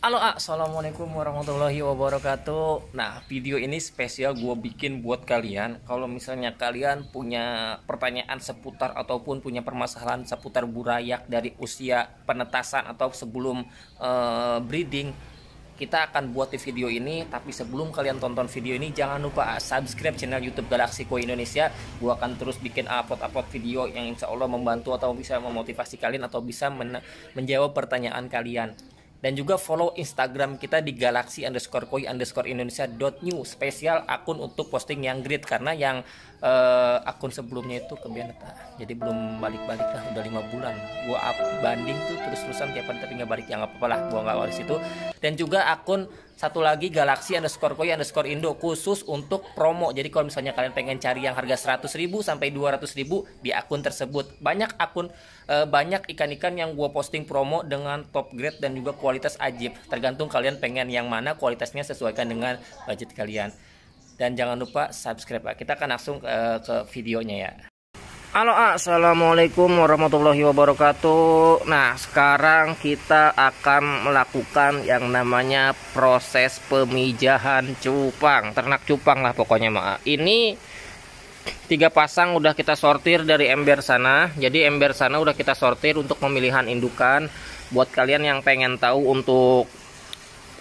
Halo, assalamualaikum warahmatullahi wabarakatuh. Nah, video ini spesial gue bikin buat kalian. Kalau misalnya kalian punya pertanyaan seputar ataupun punya permasalahan seputar burayak dari usia penetasan atau sebelum breeding, kita akan buat di video ini. Tapi sebelum kalian tonton video ini, jangan lupa subscribe channel YouTube Galaxy Koi Indonesia. Gue akan terus bikin upload video yang insya Allah membantu atau bisa memotivasi kalian atau bisa menjawab pertanyaan kalian. Dan juga follow Instagram kita di galaxy_koi_indonesia.new, spesial akun untuk posting yang grid, karena yang akun sebelumnya itu kebiasaan, jadi belum balik-balik lah, udah 5 bulan gua banding tuh terus-terusan tiap hari tapi nggak balik, ya nggak apa-apa lah, gua nggak waris itu. Dan juga akun satu lagi galaxy_koi_indo khusus untuk promo. Jadi kalau misalnya kalian pengen cari yang harga 100.000 sampai 200.000 di akun tersebut, banyak ikan-ikan yang gua posting promo dengan top grade dan juga kualitas ajib. Tergantung kalian pengen yang mana, kualitasnya sesuaikan dengan budget kalian. Dan jangan lupa subscribe, Pak. Kita akan langsung ke videonya ya. Halo, assalamualaikum warahmatullahi wabarakatuh. Nah, sekarang kita akan melakukan yang namanya proses pemijahan cupang, ternak cupang lah pokoknya, Mak. Ini 3 pasang udah kita sortir dari ember sana. Jadi ember sana udah kita sortir untuk pemilihan indukan. Buat kalian yang pengen tahu untuk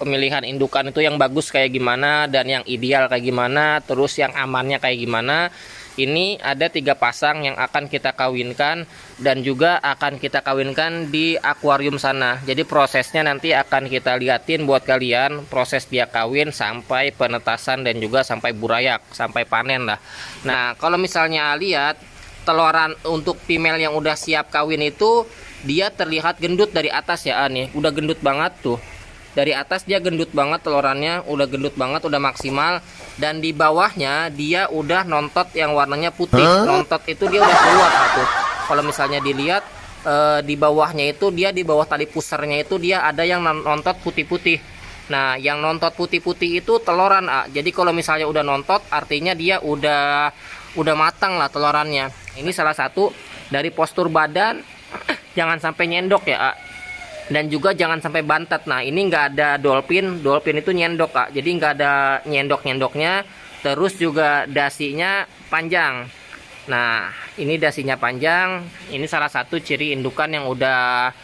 pemilihan indukan itu yang bagus kayak gimana dan yang ideal kayak gimana, terus yang amannya kayak gimana, ini ada 3 pasang yang akan kita kawinkan dan juga akan kita kawinkan di akuarium sana. Jadi prosesnya nanti akan kita liatin buat kalian, proses dia kawin sampai penetasan dan juga sampai burayak, sampai panen lah. Nah, kalau misalnya lihat teloran untuk female yang udah siap kawin itu, dia terlihat gendut dari atas ya, nih udah gendut banget tuh. Dari atas dia gendut banget, telorannya udah gendut banget, udah maksimal. Dan di bawahnya dia udah nontot yang warnanya putih. Nontot itu dia udah keluar tuh. Kalau misalnya dilihat di bawahnya itu, dia di bawah tali pusernya itu dia ada yang nontot putih-putih. Nah, yang nontot putih-putih itu teloran, Jadi kalau misalnya udah nontot, artinya dia udah matang lah telorannya. Ini salah satu dari postur badan. Jangan sampai nyendok ya, dan juga jangan sampai bantet. Nah, ini nggak ada dolphin itu nyendok, jadi nggak ada nyendoknya. Terus juga dasinya panjang. Nah, ini dasinya panjang. Ini salah satu ciri indukan yang udah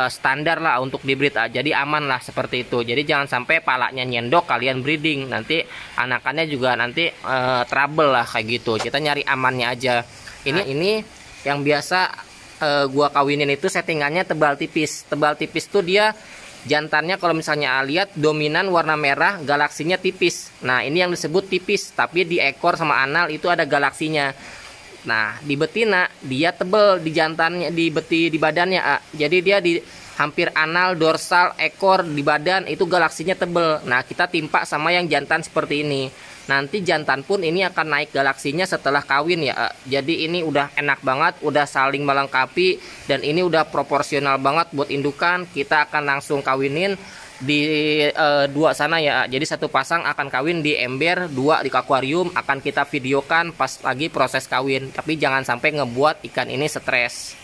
standar lah untuk dibreed, jadi aman lah seperti itu. Jadi jangan sampai palanya nyendok kalian breeding, nanti anakannya juga nanti trouble lah kayak gitu. Kita nyari amannya aja. Ini yang biasa gua kawinin itu settingannya tebal tipis. Tebal tipis tuh dia jantannya kalau misalnya lihat dominan warna merah, galaksinya tipis. Nah, ini yang disebut tipis, tapi di ekor sama anal itu ada galaksinya. Nah, di betina dia tebel, di jantannya, di badannya, jadi dia di hampir anal, dorsal, ekor, di badan itu galaksinya tebel. Nah, kita timpa sama yang jantan seperti ini. Nanti jantan pun ini akan naik galaksinya setelah kawin ya. Jadi ini udah enak banget, udah saling melengkapi, dan ini udah proporsional banget buat indukan. Kita akan langsung kawinin di 2 sana ya. Jadi 1 pasang akan kawin di ember, 2 di akuarium. Akan kita videokan pas lagi proses kawin. Tapi jangan sampai ngebuat ikan ini stres.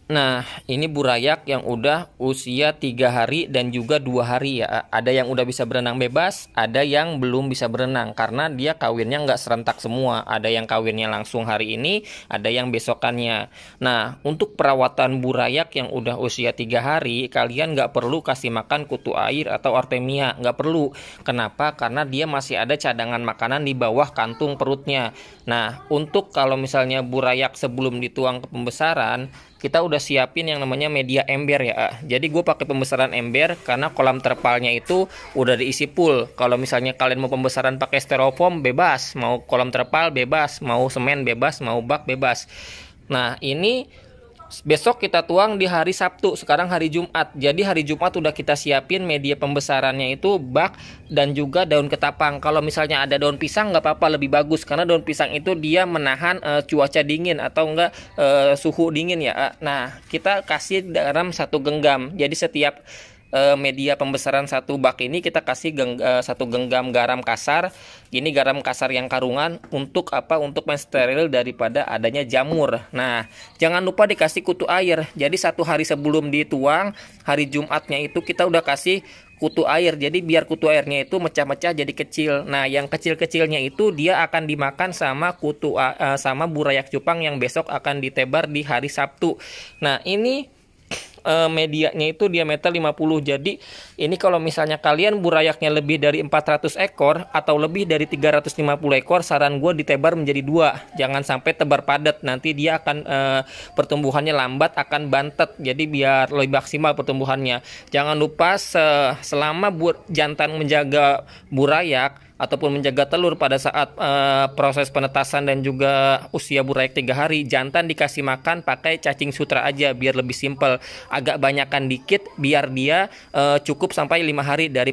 Nah, ini burayak yang udah usia 3 hari dan juga 2 hari ya. Ada yang udah bisa berenang bebas, ada yang belum bisa berenang karena dia kawinnya nggak serentak semua. Ada yang kawinnya langsung hari ini, ada yang besokannya. Nah, untuk perawatan burayak yang udah usia 3 hari, kalian nggak perlu kasih makan kutu air atau artemia, nggak perlu. Kenapa? Karena dia masih ada cadangan makanan di bawah kantung perutnya. Nah, untuk kalau misalnya burayak sebelum dituang ke pembesaran, kita udah siapin yang namanya media ember ya. Jadi gue pakai pembesaran ember karena kolam terpalnya itu udah diisi full. Kalau misalnya kalian mau pembesaran pakai styrofoam bebas, mau kolam terpal bebas, mau semen bebas, mau bak bebas. Nah, ini Besok kita tuang di hari Sabtu, sekarang hari Jumat. Jadi hari Jumat udah kita siapin media pembesarannya itu bak dan juga daun ketapang. Kalau misalnya ada daun pisang nggak apa-apa, lebih bagus karena daun pisang itu dia menahan cuaca dingin atau enggak suhu dingin ya. Nah, kita kasih garam 1 genggam. Jadi setiap media pembesaran 1 bak ini kita kasih 1 genggam garam kasar. Ini garam kasar yang karungan untuk apa? Untuk mensteril daripada adanya jamur. Nah, jangan lupa dikasih kutu air. Jadi 1 hari sebelum dituang, hari Jumatnya itu kita udah kasih kutu air. Jadi biar kutu airnya itu mecah-mecah jadi kecil. Nah, yang kecil-kecilnya itu dia akan dimakan sama sama burayak cupang yang besok akan ditebar di hari Sabtu. Nah, ini medianya itu diameter 50. Jadi ini kalau misalnya kalian burayaknya lebih dari 400 ekor atau lebih dari 350 ekor, saran gue ditebar menjadi 2. Jangan sampai tebar padat, nanti dia akan pertumbuhannya lambat, akan bantet. Jadi biar lebih maksimal pertumbuhannya. Jangan lupa selama jantan menjaga burayak ataupun menjaga telur pada saat proses penetasan dan juga usia burayak 3 hari, jantan dikasih makan pakai cacing sutra aja biar lebih simpel. Agak banyakan dikit biar dia cukup sampai 5 hari dari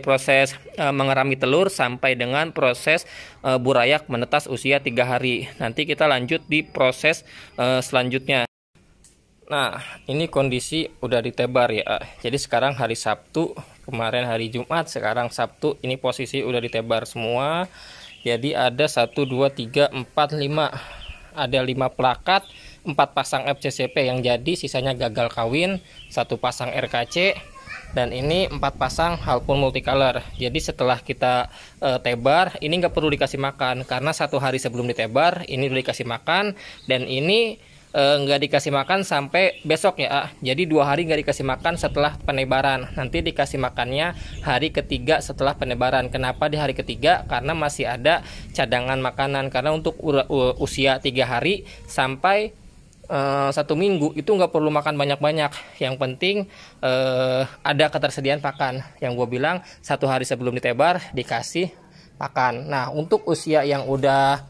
proses mengerami telur sampai dengan proses burayak menetas usia 3 hari. Nanti kita lanjut di proses selanjutnya. Nah, ini kondisi udah ditebar ya. Jadi sekarang hari Sabtu, kemarin hari Jumat, sekarang Sabtu. Ini posisi udah ditebar semua. Jadi ada 1, 2, 3, 4, 5. Ada 5 plakat, 4 pasang FCCP yang jadi, sisanya gagal kawin, 1 pasang RKC, dan ini 4 pasang Halpun multicolor. Jadi setelah kita tebar, ini nggak perlu dikasih makan karena 1 hari sebelum ditebar ini udah dikasih makan, dan ini nggak dikasih makan sampai besok ya. Jadi 2 hari nggak dikasih makan setelah penebaran. Nanti dikasih makannya hari ketiga setelah penebaran. Kenapa di hari ketiga? Karena masih ada cadangan makanan. Karena untuk usia 3 hari sampai 1 minggu itu nggak perlu makan banyak-banyak. Yang penting ada ketersediaan pakan. Yang gue bilang 1 hari sebelum ditebar dikasih pakan. Nah, untuk usia yang udah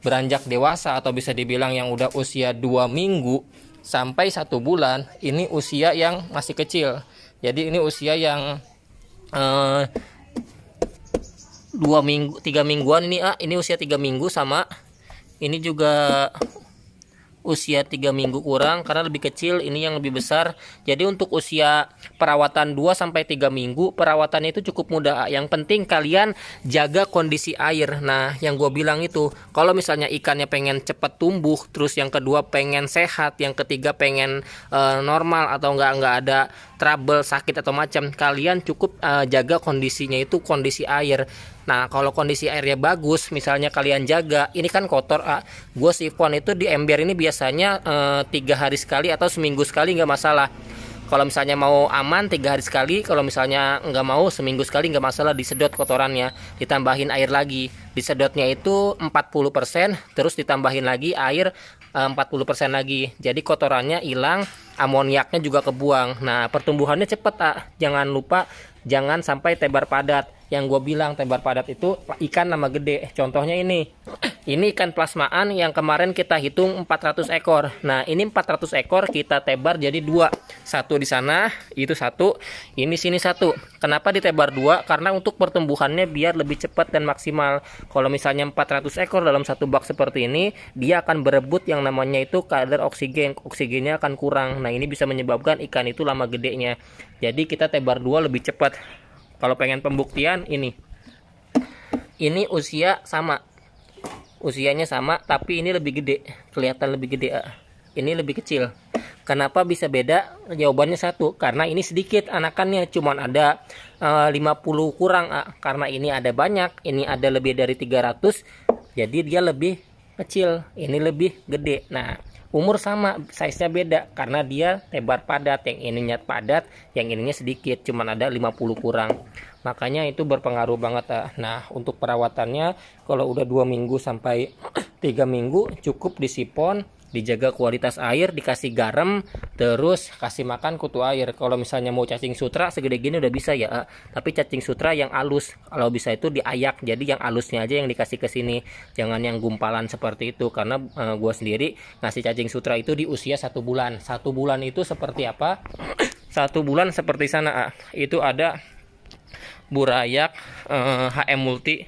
beranjak dewasa atau bisa dibilang yang udah usia 2 minggu sampai 1 bulan, ini usia yang masih kecil. Jadi ini usia yang 2 minggu, 3 mingguan ini usia 3 minggu, sama ini juga usia 3 minggu kurang karena lebih kecil, ini yang lebih besar. Jadi untuk usia perawatan 2-3 minggu perawatannya itu cukup mudah. Yang penting kalian jaga kondisi air. Nah, yang gue bilang itu kalau misalnya ikannya pengen cepat tumbuh, terus yang kedua pengen sehat, yang ketiga pengen normal atau nggak ada trouble sakit atau macam, kalian cukup jaga kondisinya itu kondisi air. Nah, kalau kondisi airnya bagus, misalnya kalian jaga, ini kan kotor, gue sifon itu di ember ini biasanya 3 hari sekali atau seminggu sekali nggak masalah. Kalau misalnya mau aman 3 hari sekali, kalau misalnya nggak mau seminggu sekali nggak masalah, disedot kotorannya, ditambahin air lagi. Disedotnya itu 40%, terus ditambahin lagi air 40% lagi. Jadi kotorannya hilang, amoniaknya juga kebuang. Nah, pertumbuhannya cepat, jangan lupa jangan sampai tebar padat. Yang gue bilang tebar padat itu ikan nama gede. Contohnya ini ikan plasmaan yang kemarin kita hitung 400 ekor. Nah, ini 400 ekor kita tebar jadi 2. 1 di sana, itu 1. Ini sini 1. Kenapa ditebar 2? Karena untuk pertumbuhannya biar lebih cepat dan maksimal. Kalau misalnya 400 ekor dalam 1 bak seperti ini, dia akan berebut yang namanya itu kadar oksigen. Oksigennya akan kurang. Nah, ini bisa menyebabkan ikan itu lama gedenya. Jadi kita tebar 2 lebih cepat. Kalau pengen pembuktian ini usia sama, usianya sama, tapi ini lebih gede, kelihatan lebih gede. Ini lebih kecil. Kenapa bisa beda? Jawabannya 1, karena ini sedikit anakannya, cuman ada 50 kurang. Karena ini ada banyak, ini ada lebih dari 300, jadi dia lebih kecil, ini lebih gede. Nah, umur sama, size-nya beda karena dia tebar padat, yang ininya padat, yang ininya sedikit, cuman ada 50 kurang. Makanya itu berpengaruh banget. Nah, untuk perawatannya kalau udah 2 minggu sampai 3 minggu cukup disipon dijaga kualitas air, dikasih garam, terus kasih makan kutu air. Kalau misalnya mau cacing sutra segede gini udah bisa ya, tapi cacing sutra yang halus, kalau bisa itu diayak, jadi yang halusnya aja yang dikasih ke sini, jangan yang gumpalan seperti itu. Karena gue sendiri ngasih cacing sutra itu di usia 1 bulan. 1 bulan itu seperti apa? 1 bulan seperti sana, itu ada burayak HM Multi.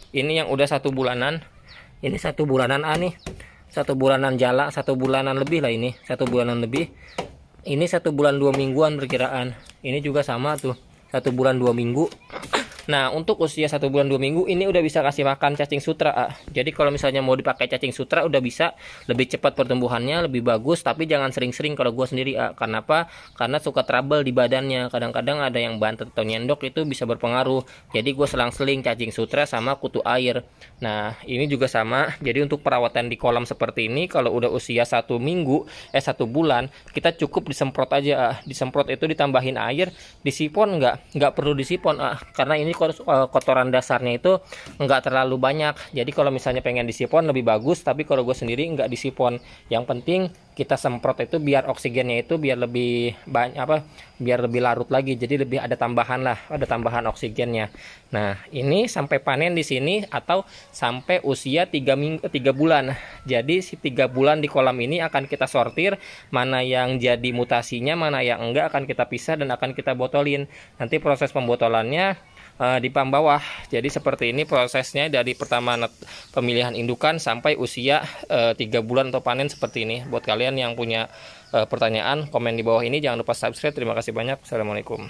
Ini yang udah 1 bulanan. Ini 1 bulanan nih, 1 bulanan jala, 1 bulanan lebih lah ini, 1 bulanan lebih. Ini 1 bulan 2 mingguan perkiraan. Ini juga sama tuh, 1 bulan 2 minggu. Nah, untuk usia 1 bulan 2 minggu ini udah bisa kasih makan cacing sutra. Jadi kalau misalnya mau dipakai cacing sutra udah bisa, lebih cepat pertumbuhannya, lebih bagus, tapi jangan sering-sering kalau gue sendiri. Kenapa? Karena suka trouble di badannya. Kadang-kadang ada yang bantet atau nyendok, itu bisa berpengaruh. Jadi gue selang-seling cacing sutra sama kutu air. Nah, ini juga sama. Jadi untuk perawatan di kolam seperti ini, kalau udah usia 1 bulan, kita cukup disemprot aja. Disemprot itu ditambahin air, disipon nggak perlu disipon, karena ini kotoran dasarnya itu nggak terlalu banyak. Jadi kalau misalnya pengen disipon lebih bagus, tapi kalau gue sendiri nggak disipon. Yang penting kita semprot itu biar oksigennya itu biar lebih banyak, biar lebih larut lagi, jadi lebih ada tambahan lah, ada tambahan oksigennya. Nah, ini sampai panen di sini atau sampai usia 3 bulan. Jadi si 3 bulan di kolam ini akan kita sortir, mana yang jadi mutasinya, mana yang enggak akan kita pisah dan akan kita botolin. Nanti proses pembotolannya di pam bawah. Jadi seperti ini prosesnya dari pertama pemilihan indukan sampai usia 3 bulan atau panen seperti ini. Buat kalian yang punya pertanyaan, komen di bawah ini. Jangan lupa subscribe. Terima kasih banyak. Assalamualaikum.